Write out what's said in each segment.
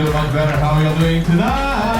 do much better. How are you doing tonight?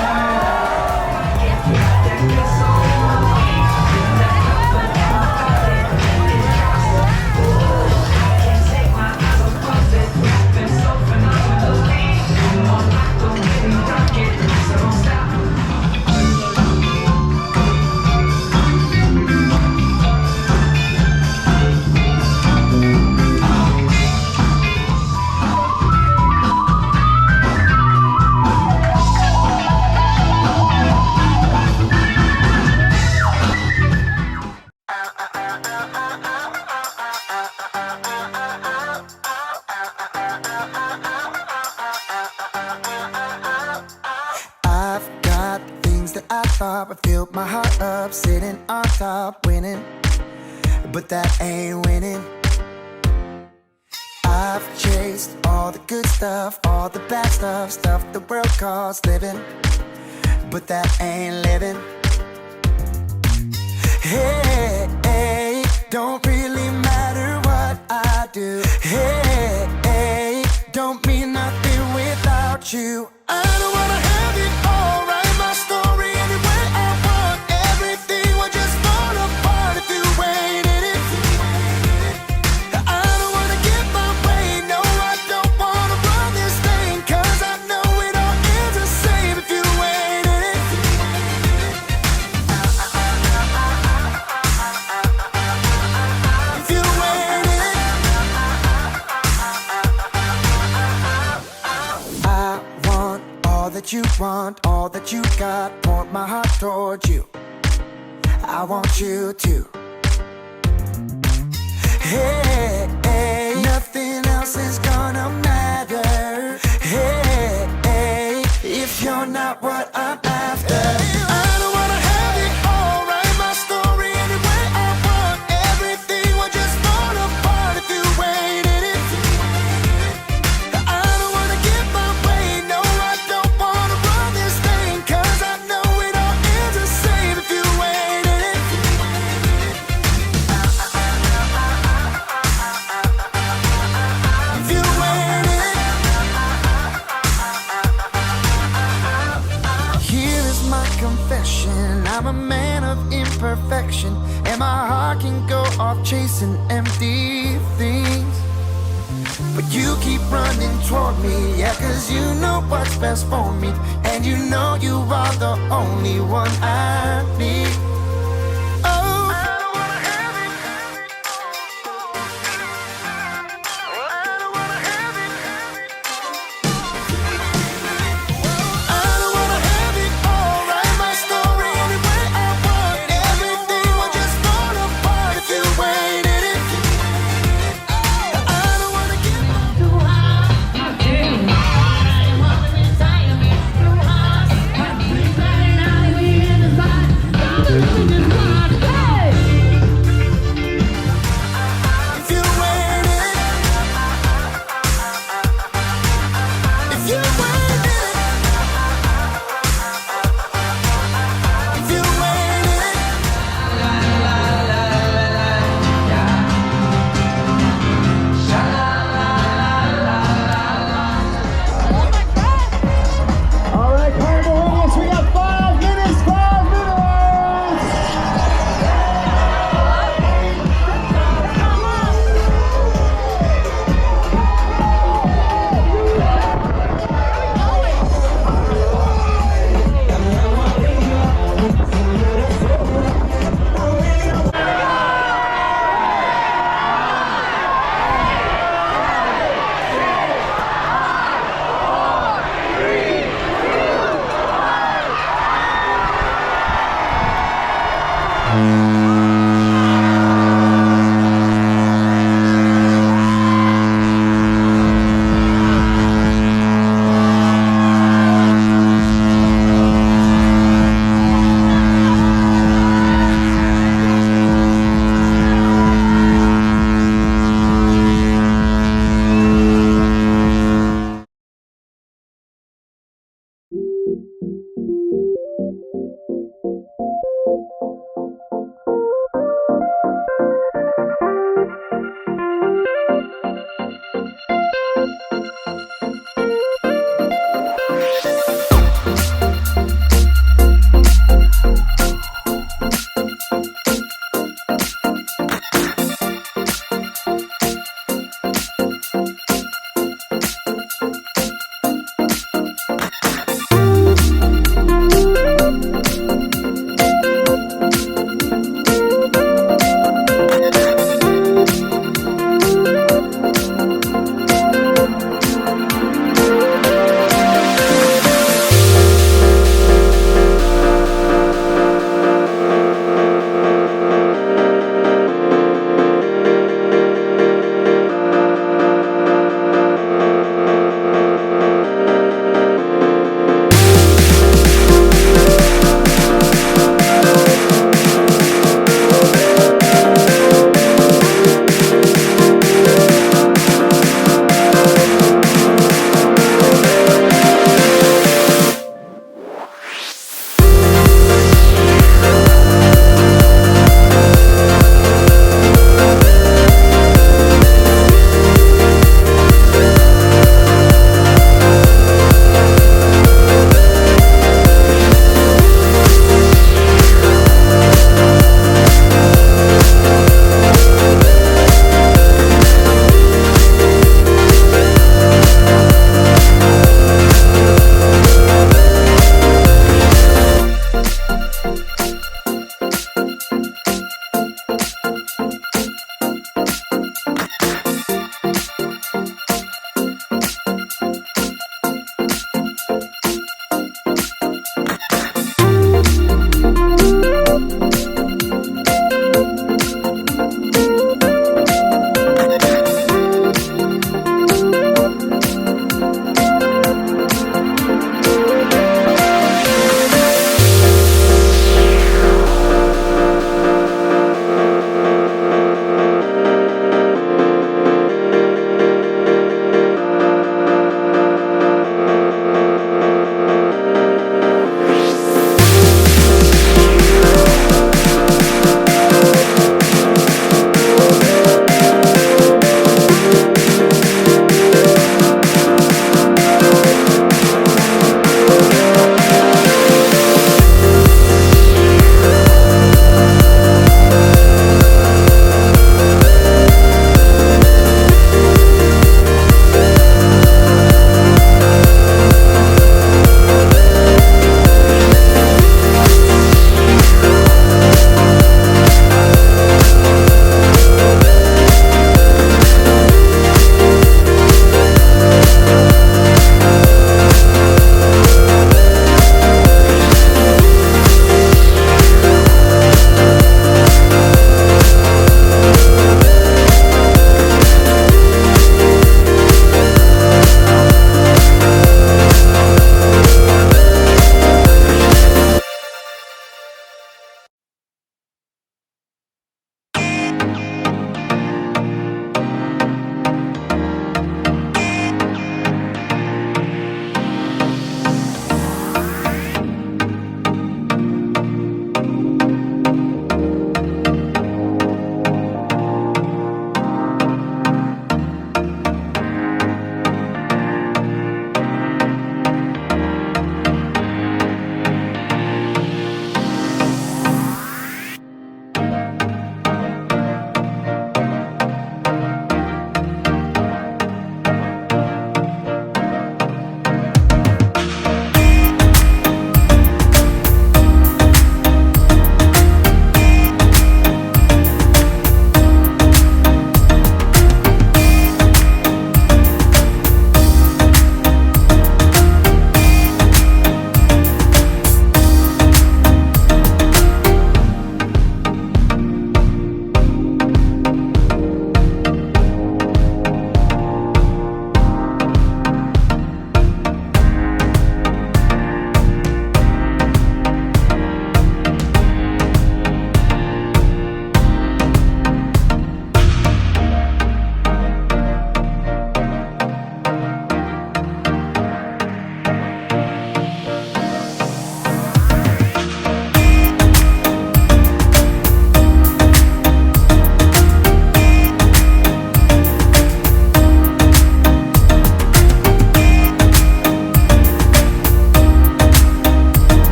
I filled my heart up, sitting on top, winning, but that ain't winning. I've chased all the good stuff, all the bad stuff, stuff the world calls living, but that ain't living. Hey, hey, don't really matter what I do. Hey, hey, don't mean nothing without you. I don't wanna have it all, write my story any way I want. Everything will just fall apart if you ain't in it. I don't wanna get my way, no I don't wanna run this thing, cause I know it all ends the same if you ain't in it. If you ain't in it. I want all that you want, all that you got, point my heart towards you. I want you to. Hey, hey, nothing else is gonna matter. Hey, hey, if you're not what I'm after. I don't wanna have it all, write my story any way I want. Everything will just fall apart if you ain't in it. I don't wanna get my way, no I don't wanna run this thing, cause I know it all ends the same if you ain't in it. If you ain't in it. Here is my confession, I'm a man of imperfection, and my heart can go off chasing empty things. But you keep running toward me, yeah, cause you know what's best for me, and you know you are the only one I need.